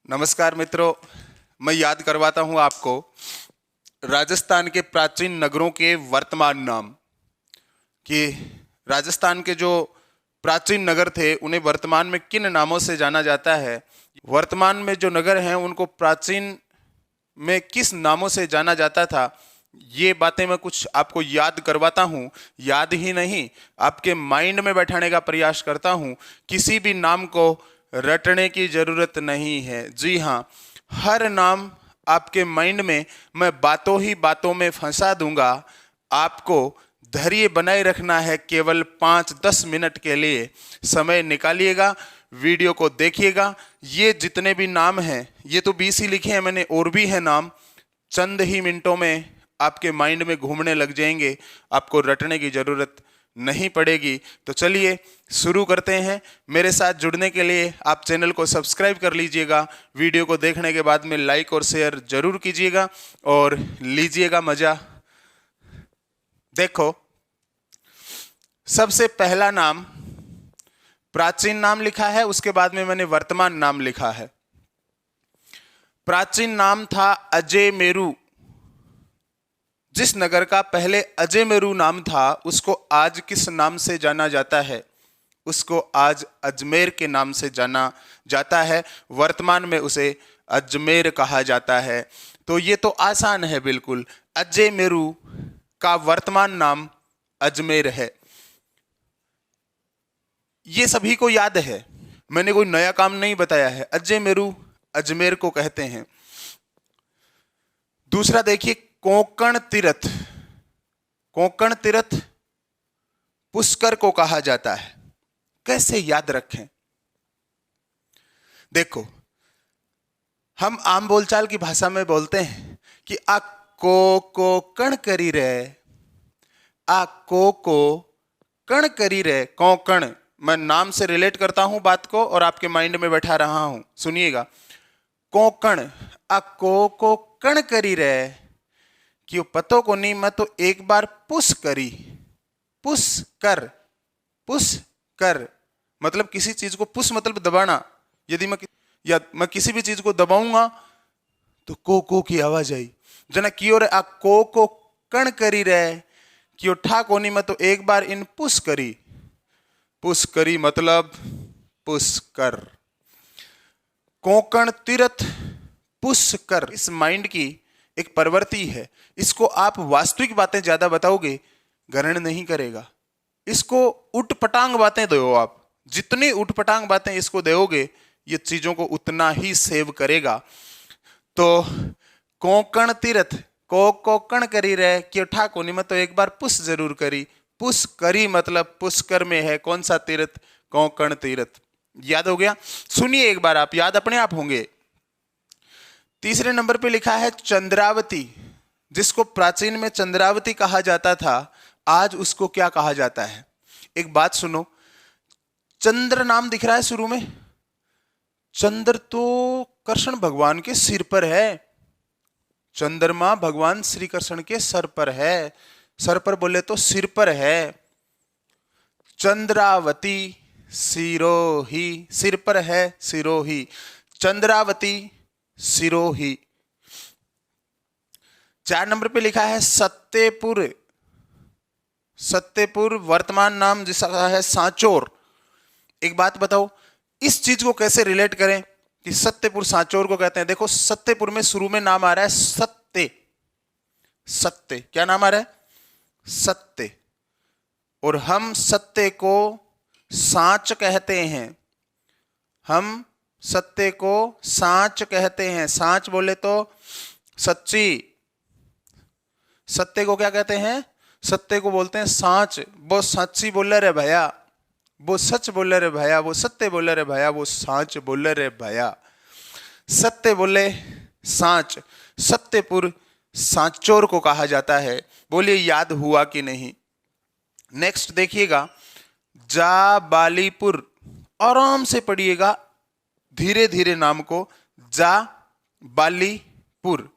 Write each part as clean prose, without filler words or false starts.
नमस्कार मित्रों, मैं याद करवाता हूं आपको राजस्थान के प्राचीन नगरों के वर्तमान नाम। कि राजस्थान के जो प्राचीन नगर थे उन्हें वर्तमान में किन नामों से जाना जाता है। वर्तमान में जो नगर हैं उनको प्राचीन में किस नामों से जाना जाता था, ये बातें मैं कुछ आपको याद करवाता हूँ। याद ही नहीं, आपके माइंड में बैठाने का प्रयास करता हूँ। किसी भी नाम को रटने की जरूरत नहीं है। जी हाँ, हर नाम आपके माइंड में मैं बातों ही बातों में फंसा दूंगा। आपको धैर्य बनाए रखना है। केवल 5-10 मिनट के लिए समय निकालिएगा, वीडियो को देखिएगा। ये जितने भी नाम हैं, ये तो 20 ही लिखे हैं मैंने, और भी है नाम। चंद ही मिनटों में आपके माइंड में घूमने लग जाएंगे, आपको रटने की जरूरत नहीं पड़ेगी। तो चलिए शुरू करते हैं। मेरे साथ जुड़ने के लिए आप चैनल को सब्सक्राइब कर लीजिएगा। वीडियो को देखने के बाद में लाइक और शेयर जरूर कीजिएगा और लीजिएगा मजा। देखो, सबसे पहला नाम प्राचीन नाम लिखा है, उसके बाद में मैंने वर्तमान नाम लिखा है। प्राचीन नाम था अजयमेरु। जिस नगर का पहले अजयमेरु नाम था उसको आज किस नाम से जाना जाता है? उसको आज अजमेर के नाम से जाना जाता है। वर्तमान में उसे अजमेर कहा जाता है। तो ये तो आसान है बिल्कुल। अजयमेरु का वर्तमान नाम अजमेर है। ये सभी को याद है, मैंने कोई नया काम नहीं बताया है। अजयमेरु अजमेर को कहते हैं। दूसरा देखिए, कोंकण तीर्थ। कोंकण तीर्थ पुष्कर को कहा जाता है। कैसे याद रखें? देखो, हम आम बोलचाल की भाषा में बोलते हैं कि आ को कण करी रहे, आ को कण करी रहे। कोंकण, मैं नाम से रिलेट करता हूं बात को और आपके माइंड में बैठा रहा हूं। सुनिएगा, कोंकण आ को कण करी रहे कि वो पतो को नहीं, मैं तो एक बार पुश करी। पुश कर मतलब किसी चीज को पुश मतलब दबाना। यदि मैं किसी भी चीज को दबाऊंगा तो को की आवाज आई। जना कियो रे आ को कण करी रहे कि वो ठा को नहीं, मैं तो एक बार इन पुश करी मतलब पुष्कर। कोंकण तीर्थ पुष्कर इस माइंड की एक प्रवृत्ति है। इसको आप वास्तविक बातें ज्यादा बताओगे, ग्रहण नहीं करेगा। इसको उटपटांग बातें दो आप। जितनी उटपटांग बातें इसको दोगे, ये चीजों को उतना ही सेव करेगा। तो कोंकण तीर्थ को कण करी रहे कि ठाको नहीं, मैं तो एक बार पुश जरूर करी। पुश करी मतलब पुष्कर में है कौन सा तीर्थ? कोंकण तीर्थ। याद हो गया? सुनिए एक बार, आप याद अपने आप होंगे। तीसरे नंबर पे लिखा है चंद्रावती। जिसको प्राचीन में चंद्रावती कहा जाता था, आज उसको क्या कहा जाता है? एक बात सुनो, चंद्र नाम दिख रहा है शुरू में। चंद्र तो कृष्ण भगवान के सिर पर है। चंद्रमा भगवान श्री कृष्ण के सर पर है। सर पर बोले तो सिर पर है। चंद्रावती सिरोही, सिर पर है सिरोही। चंद्रावती सिरोही। 4 नंबर पे लिखा है सत्तेपुर। सत्तेपुर वर्तमान नाम जिसका है सांचौर। एक बात बताओ, इस चीज को कैसे रिलेट करें कि सत्तेपुर सांचौर को कहते हैं? देखो, सत्तेपुर में शुरू में नाम आ रहा है सत्ते। सत्ते क्या नाम आ रहा है? सत्ते। और हम सत्ते को सांच कहते हैं। हम सत्ते को सांच कहते हैं। सांच बोले तो सच्ची। सत्ते को क्या कहते हैं? सत्ते को बोलते हैं सांच। वो सच्ची बोले रे भैया, वो सच बोले रे भैया, वो सत्य बोले रे भैया, वो सांच बोले रे भैया। सत्य बोले सांच। सत्तेपुर सांचौर को कहा जाता है। बोलिए याद हुआ कि नहीं? नेक्स्ट देखिएगा, जाबालीपुर। आराम से पढ़िएगा, धीरे धीरे नाम को। जाबालीपुर।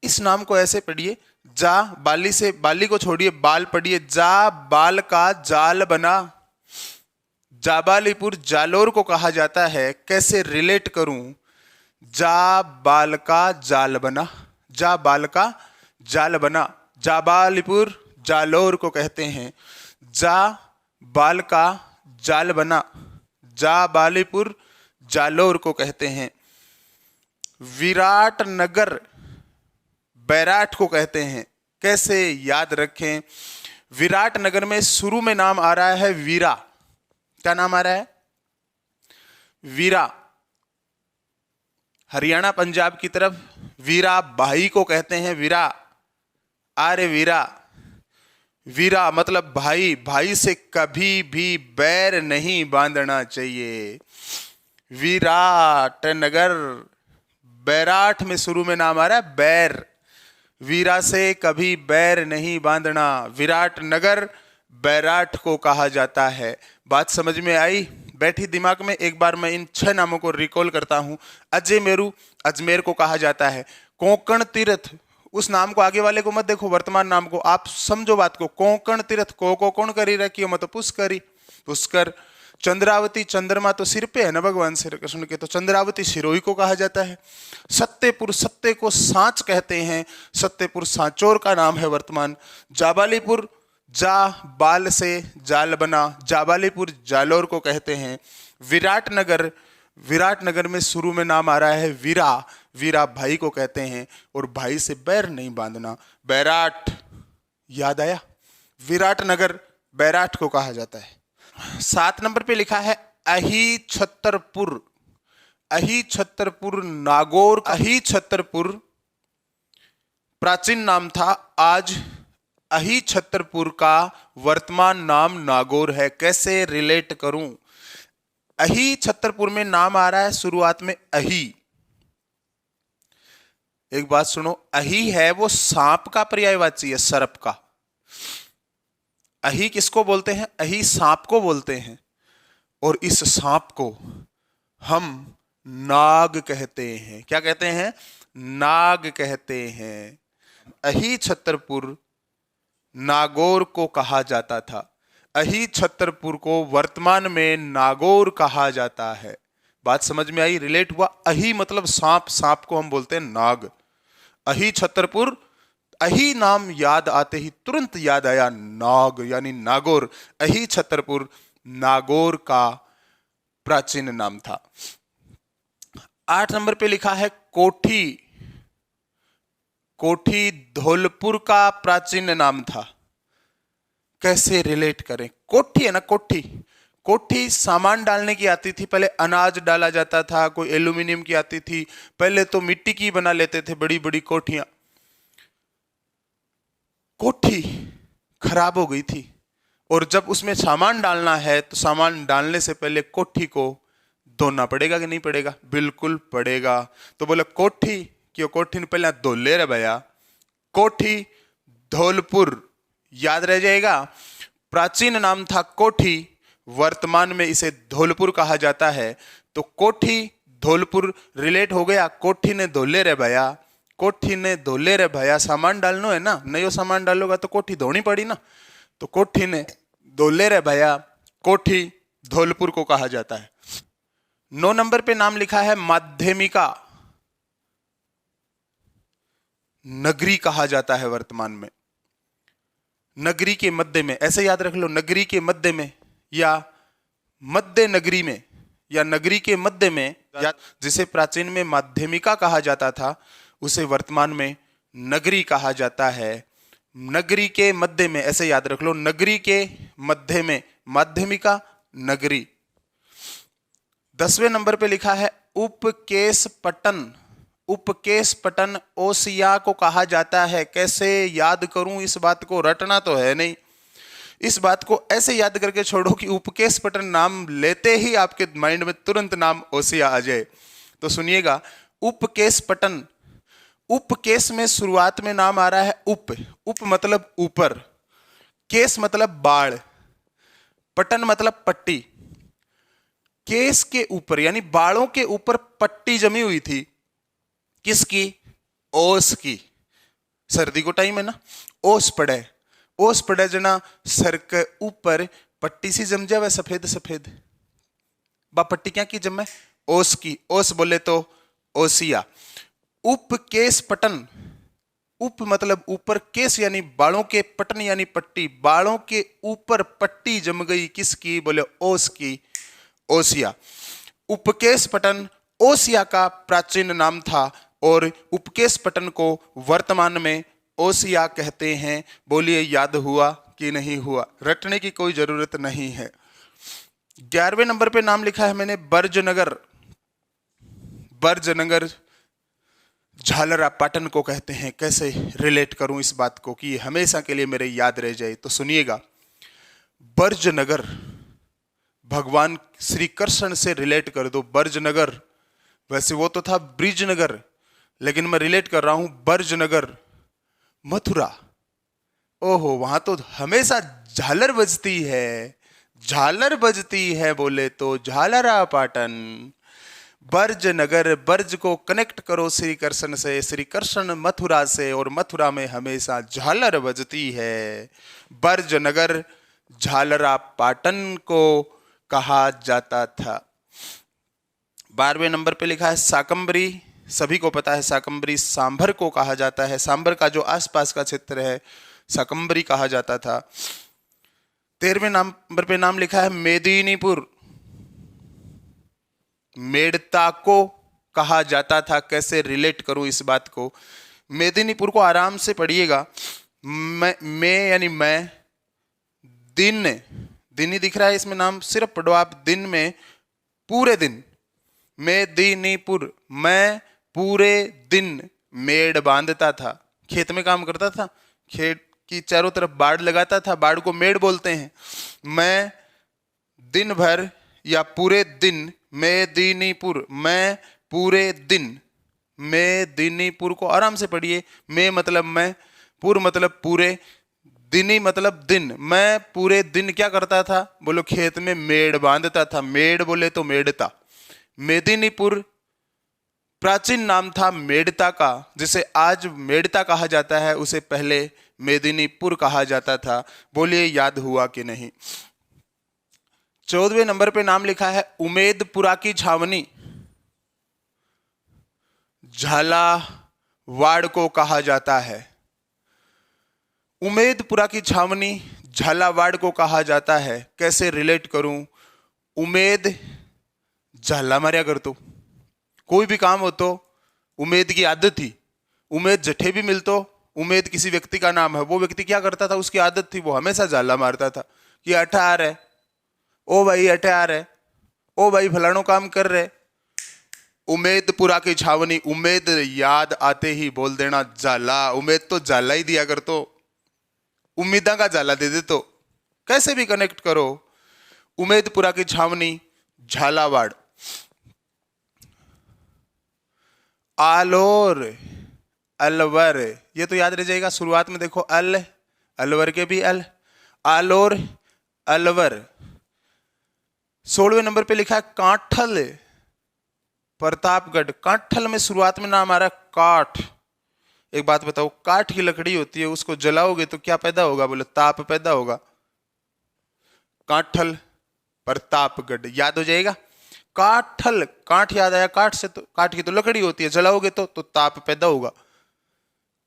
इस नाम को ऐसे पढ़िए, जा बाली से, बाली को छोड़िए, बाल पढ़िए। जा बाल का जाल बना। जाबालीपुर जालोर को कहा जाता है। कैसे रिलेट करूं? जा बाल का जाल बना, जा बाल का जाल बना, जाबालीपुर जालोर को कहते हैं। जा बाल का जाल बना, जाबालीपुर जालोर को कहते हैं। विराट नगर बैराठ को कहते हैं। कैसे याद रखें? विराट नगर में शुरू में नाम आ रहा है वीरा। क्या नाम आ रहा है? वीरा। हरियाणा पंजाब की तरफ वीरा भाई को कहते हैं। वीरा, अरे वीरा, वीरा मतलब भाई। भाई से कभी भी बैर नहीं बांधना चाहिए। विराट नगर, बैराठ में शुरू में नाम आ रहा है बैर। वीरा से कभी बैर नहीं बांधना। विराट नगर बैराठ को कहा जाता है। बात समझ में आई? बैठी दिमाग में? एक बार मैं इन 6 नामों को रिकॉल करता हूं। अजमेरू, अजमेर को कहा जाता है। कोंकण तीर्थ, उस नाम को आगे वाले को मत देखो, वर्तमान नाम को आप समझो बात को। कोंकण तीर्थ, को कौन करी रखी मत पुष्करी, पुष्कर। चंद्रावती, चंद्रमा तो सिर पे है ना भगवान श्री कृष्ण के, तो चंद्रावती सिरोही को कहा जाता है। सत्यपुर, सत्य को सांच कहते हैं। सत्यपुर सांचौर का नाम है वर्तमान। जाबालीपुर, जा बाल से जाल बना, जाबालीपुर जालोर को कहते हैं। विराट नगर, विराट नगर में शुरू में नाम आ रहा है वीरा। वीरा भाई को कहते हैं और भाई से बैर नहीं बांधना। बैराठ, याद आया? विराट नगर बैराठ को कहा जाता है। 7 नंबर पे लिखा है अही छतरपुर। अही छतरपुर नागौर। अही छतरपुर प्राचीन नाम था, आज अही छतरपुर का वर्तमान नाम नागौर है। कैसे रिलेट करूं? अही छतरपुर में नाम आ रहा है शुरुआत में अही। एक बात सुनो, अही है वो सांप का पर्यायवाची है, सर्प का। अही किसको बोलते हैं? अही सांप को बोलते हैं। और इस सांप को हम नाग कहते हैं। क्या कहते हैं? नाग कहते हैं। अही छतरपुर नागौर को कहा जाता था। अही छतरपुर को वर्तमान में नागौर कहा जाता है। बात समझ में आई? रिलेट हुआ? अही मतलब सांप, सांप को हम बोलते हैं नाग। अही छतरपुर, अही नाम याद आते ही तुरंत याद आया नाग, यानी नागौर। अही छतरपुर नागौर का प्राचीन नाम था। 8 नंबर पे लिखा है कोठी। कोठी धौलपुर का प्राचीन नाम था। कैसे रिलेट करें? कोठी है ना, कोठी। कोठी सामान डालने की आती थी। पहले अनाज डाला जाता था, कोई एल्यूमिनियम की आती थी, पहले तो मिट्टी की बना लेते थे बड़ी बड़ी कोठियां। कोठी खराब हो गई थी और जब उसमें सामान डालना है तो सामान डालने से पहले कोठी को धोना पड़ेगा कि नहीं पड़ेगा? बिल्कुल पड़ेगा। तो बोले कोठी, क्यों कोठी ने पहले धोले रे भैया। कोठी धौलपुर, याद रह जाएगा। प्राचीन नाम था कोठी, वर्तमान में इसे धौलपुर कहा जाता है। तो कोठी धौलपुर रिलेट हो गया। कोठी ने धोले रे भैया, कोठी ने धोले रे भैया। सामान डालना है ना, नहीं सामान डालोगा तो कोठी धोनी पड़ी ना। तो कोठी ने धोले रे भैया, कोठी धौलपुर को कहा जाता है। 9 नंबर पे नाम लिखा है माध्यमिका। नगरी कहा जाता है वर्तमान में। नगरी के मध्य में, ऐसे याद रख लो, नगरी के मध्य में या मध्य नगरी में या नगरी के मध्य में, या जिसे प्राचीन में माध्यमिका कहा जाता था उसे वर्तमान में नगरी कहा जाता है। नगरी के मध्य में, ऐसे याद रख लो, नगरी के मध्य में माध्यमिका नगरी। 10वें नंबर पे लिखा है उपकेश पटन। उपकेश पटन ओसिया को कहा जाता है। कैसे याद करूं इस बात को? रटना तो है नहीं, इस बात को ऐसे याद करके छोड़ो कि उपकेश पटन नाम लेते ही आपके माइंड में तुरंत नाम ओसिया आ जाए। तो सुनिएगा, उपकेश पटन। उपकेश में शुरुआत में नाम आ रहा है उप। उप मतलब ऊपर, केस मतलब बाल, पटन मतलब पट्टी। केस के ऊपर यानी बालों के ऊपर पट्टी जमी हुई थी। किसकी? ओस की। सर्दी को टाइम है ना, ओस पड़े, ओस पड़े जना सर के ऊपर पट्टी सी जम जावे सफेद सफेद। बा पट्टी क्या की जमे? ओस की। ओस बोले तो ओसिया। उपकेश पटन, उप मतलब ऊपर, केस यानी बालों के, पटन यानी पट्टी, बालों के ऊपर पट्टी जम गई किसकी, बोले ओस की, ओसिया। उपकेश पटन ओसिया का प्राचीन नाम था और उपकेश पटन को वर्तमान में ओसिया कहते हैं। बोलिए याद हुआ कि नहीं हुआ, रटने की कोई जरूरत नहीं है। 11वें नंबर पे नाम लिखा है मैंने बर्जनगर। बर्जनगर झालरा पाटन को कहते हैं। कैसे रिलेट करूं इस बात को कि हमेशा के लिए मेरे याद रह जाए, तो सुनिएगा। बर्जनगर भगवान श्री कृष्ण से रिलेट कर दो। बर्जनगर, वैसे वो तो था ब्रिजनगर, लेकिन मैं रिलेट कर रहा हूं बर्जनगर, मथुरा। ओहो, वहां तो हमेशा झालर बजती है, झालर बजती है, बोले तो झालरा पाटन। बर्ज नगर, बर्ज को कनेक्ट करो श्री कृष्ण से, श्री कृष्ण मथुरा से, और मथुरा में हमेशा झालर बजती है। बर्ज नगर झालरा पाटन को कहा जाता था। 12वें नंबर पे लिखा है शाकंभरी। सभी को पता है शाकंभरी सांभर को कहा जाता है। सांभर का जो आसपास का क्षेत्र है शाकंभरी कहा जाता था। 13वें नंबर पे नाम लिखा है मेदिनीपुर। मेड़ता को कहा जाता था। कैसे रिलेट करूं इस बात को, मेदिनीपुर को आराम से पढ़िएगा। मैं यानी मैं, दिन, दिन ही दिख रहा है इसमें नाम, सिर्फ पढ़ो आप दिन में, पूरे दिन। मेदिनीपुर, मैं पूरे दिन मेड़ बांधता था, खेत में काम करता था, खेत की चारों तरफ बाड़ लगाता था, बाड़ को मेड़ बोलते हैं। मैं दिन भर या पूरे दिन, मेदिनीपुर, मैं पूरे दिन। मेदिनीपुर को आराम से पढ़िए। मैं मतलब मैं, पूर मतलब पूरे, दिनी मतलब दिन। मैं पूरे दिन क्या करता था, बोलो खेत में मेड़ बांधता था। मेड़ बोले तो मेड़ता। मेदिनीपुर प्राचीन नाम था मेड़ता का, जिसे आज मेड़ता कहा जाता है, उसे पहले मेदिनीपुर कहा जाता था। बोलिए याद हुआ कि नहीं। 14वें नंबर पे नाम लिखा है उमेदपुरा की छावनी। झालावाड़ को कहा जाता है। उमेदपुरा की छावनी झालावाड़ को कहा जाता है। कैसे रिलेट करूं, उमेद झाला मार्या कर, तो कोई भी काम हो तो उमेद की आदत थी। उमेद जठे भी मिलतो, उमेद किसी व्यक्ति का नाम है, वो व्यक्ति क्या करता था, उसकी आदत थी, वो हमेशा झाला मारता था कि अठार है, ओ भाई अठार है, ओ भाई फलानो काम कर रहे। उमेदपुरा की छावनी, उमेद याद आते ही बोल देना झाला। उमेद तो झाला ही दिया कर, तो उम्मीदा का झाला दे दे, तो कैसे भी कनेक्ट करो। उमेदपुरा की छावनी झालावाड़। आलोर, अलवर, ये तो याद रह जाएगा। शुरुआत में देखो अल, अलवर के भी अल, आलोर, अलवर। 16वें नंबर पे लिखा है कांठल, प्रतापगढ़। कांठल में शुरुआत में नाम आ रहा है काठ। एक बात बताओ, काठ की लकड़ी होती है, उसको जलाओगे तो क्या पैदा होगा, बोले ताप पैदा होगा। कांठल, प्रतापगढ़ याद हो जाएगा। काठल, काठ याद आया, काठ से तो, काठ की तो लकड़ी होती है, जलाओगे तो ताप पैदा होगा।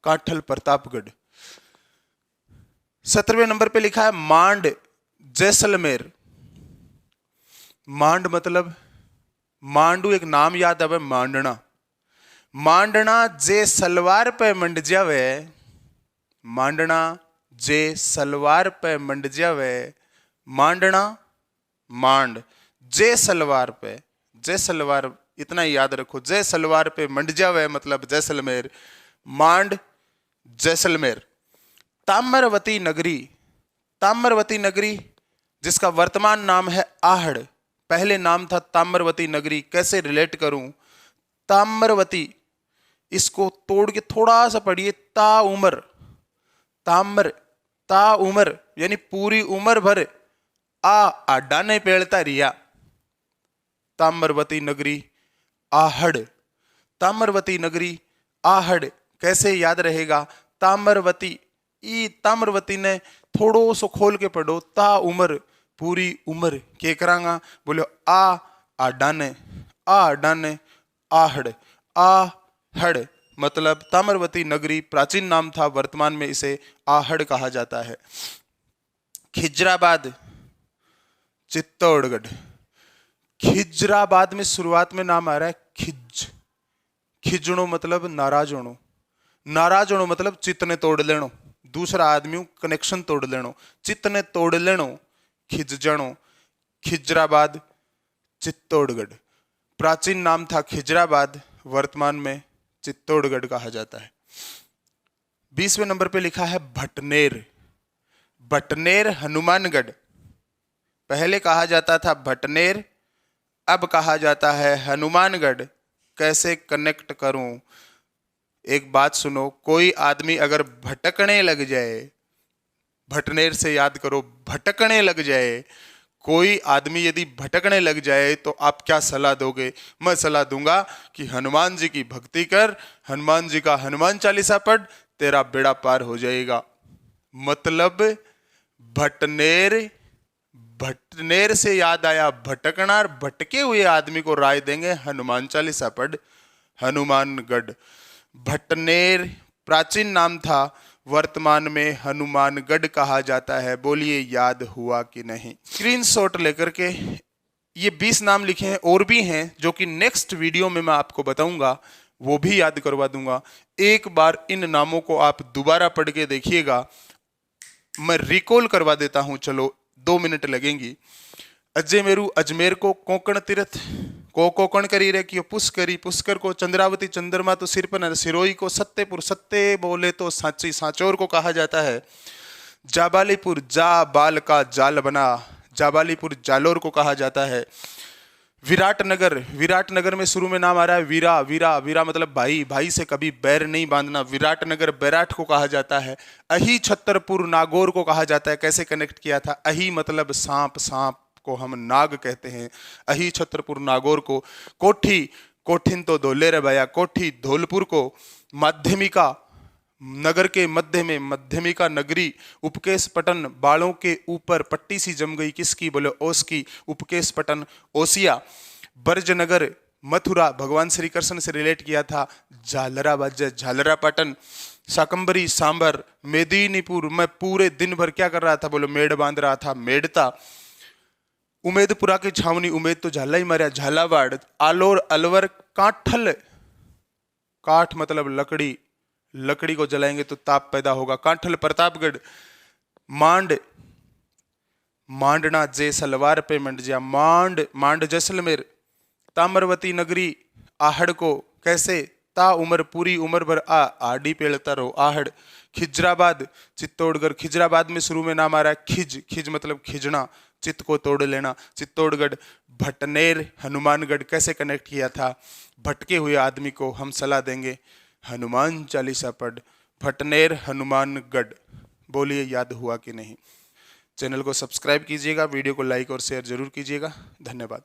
काठल, प्रतापगढ़। 17वें नंबर पे लिखा है मांड, जैसलमेर। मांड मतलब मांडू, एक नाम याद आवे मांडना। मांडना जे सलवार पे मंड जावे, मांडना जे सलवार पे मंड जावे। मांडना, मांड, जे सलवार पे, जे सलवार, इतना ही याद रखो, जे सलवार पे मंड जावे मतलब जैसलमेर। मांड, जैसलमेर। ताम्रवती नगरी, ताम्रवती नगरी जिसका वर्तमान नाम है आहड़, पहले नाम था ताम्रवती नगरी। कैसे रिलेट करूं, ताम्रवती, इसको तोड़ के थोड़ा सा पढ़िए, ता उम्र, ताम्र, ता उम्र यानी पूरी उम्र भर, आ आडा ने पेड़ता रिया। ताम्रवती नगरी, आहड़। ताम्रवती नगरी, आहड़ कैसे याद रहेगा, ताम्रवती, ई ताम्रवती ने थोड़ो सो खोल के पढ़ो, ता उम्र, पूरी उम्र के करांगा, बोलो आ आडा ने, आ आडा ने, आहड़। आहड़ मतलब ताम्रवती नगरी प्राचीन नाम था, वर्तमान में इसे आहड़ कहा जाता है। खिजराबाद चित्तौड़गढ़। खिजराबाद में शुरुआत में नाम आ रहा है खिज। खिजणो मतलब नाराज होनो, नाराज होनो मतलब चित्त ने तोड़ लेनो, दूसरा आदमी कनेक्शन तोड़ लेनो, चित्त ने तोड़ लेनो, खिज जनो। खिजराबाद चित्तौड़गढ़, प्राचीन नाम था खिजराबाद, वर्तमान में चित्तौड़गढ़ कहा जाता है। 20वें नंबर पे लिखा है भटनेर। भटनेर हनुमानगढ़, पहले कहा जाता था भटनेर, अब कहा जाता है हनुमानगढ़। कैसे कनेक्ट करूं? एक बात सुनो, कोई आदमी अगर भटकने लग जाए, भटनेर से याद करो, भटकने लग जाए, कोई आदमी यदि भटकने लग जाए तो आप क्या सलाह दोगे? मैं सलाह दूंगा कि हनुमान जी की भक्ति कर, हनुमान जी का हनुमान चालीसा पढ़, तेरा बेड़ा पार हो जाएगा। मतलब भटनेर, भटनेर से याद आया भटकना, भटके हुए आदमी को राय देंगे हनुमान चालीसा पढ़, हनुमानगढ़। भटनेर प्राचीन नाम था, वर्तमान में हनुमानगढ़ कहा जाता है। बोलिए याद हुआ कि नहीं? स्क्रीनशॉट लेकर के ये 20 नाम लिखे हैं, और भी हैं जो कि नेक्स्ट वीडियो में मैं आपको बताऊंगा, वो भी याद करवा दूंगा। एक बार इन नामों को आप दोबारा पढ़ के देखिएगा, मैं रिकॉल करवा देता हूं, चलो 2 मिनट लगेंगी। अजमेरू अजमेर को, कोंकण तीर्थ को कोकण करी रे कियो पुष्करी, पुष्कर को चंद्रावती, चंद्रमा तो सिर पर, सिरोही को सत्यपुर, सत्य बोले तो साची, सांचौर को कहा जाता है। जाबालीपुर, जा बाल का जाल बना, जाबालीपुर जालोर को कहा जाता है। विराटनगर, विराटनगर में शुरू में नाम आ रहा है वीरा, वीरा, वीरा मतलब भाई, भाई से कभी बैर नहीं बांधना, विराटनगर बैराठ को कहा जाता है। अही छतरपुर नागौर को कहा जाता है। कैसे कनेक्ट किया था? अही मतलब सांप, सांप को हम नाग कहते हैं, अही छतरपुर नागौर को। कोठी, कोठिन तो धोले रे भैया, कोठी धौलपुर को। माध्यमिका, नगर के मध्य में मध्यमिका नगरी। उपकेश पटन, बालों के ऊपर पट्टी सी जम गई, किसकी? बोले ओस की, उपकेश पटन ओसिया। ब्रजनगर मथुरा, भगवान श्री कृष्ण से रिलेट किया था। झालरा बाजे, झालरा पाटन। शाकंबरी सांबर। मेदिनीपुर, मैं पूरे दिन भर क्या कर रहा था? बोले मेड़ बांध रहा था, मेड़ता। उमेदपुरा की छावनी, उमेद तो झाला ही मारा, झालावाड़। आलोर अलवर काठल, काठ मतलब लकड़ी, लकड़ी को जलाएंगे तो ताप पैदा होगा, काठल प्रतापगढ़। मांड, मांडना जे सलवार पे मंड जा, मांड, मांड जैसलमेर। ताम्रवती नगरी आहड़ को, कैसे? ता उम्र पूरी उम्र भर आ आडी पेड़ता रहो, आहड़। खिजराबाद चित्तौड़गढ़, खिजराबाद में शुरू में नाम आ रहा है खिज, खिज मतलब खिजना, चित्त को तोड़ लेना, चित्तौड़गढ़। भटनेर हनुमानगढ़, कैसे कनेक्ट किया था? भटके हुए आदमी को हम सलाह देंगे हनुमान चालीसा पढ़, भटनेर हनुमानगढ़। बोलिए याद हुआ कि नहीं? चैनल को सब्सक्राइब कीजिएगा, वीडियो को लाइक और शेयर जरूर कीजिएगा। धन्यवाद।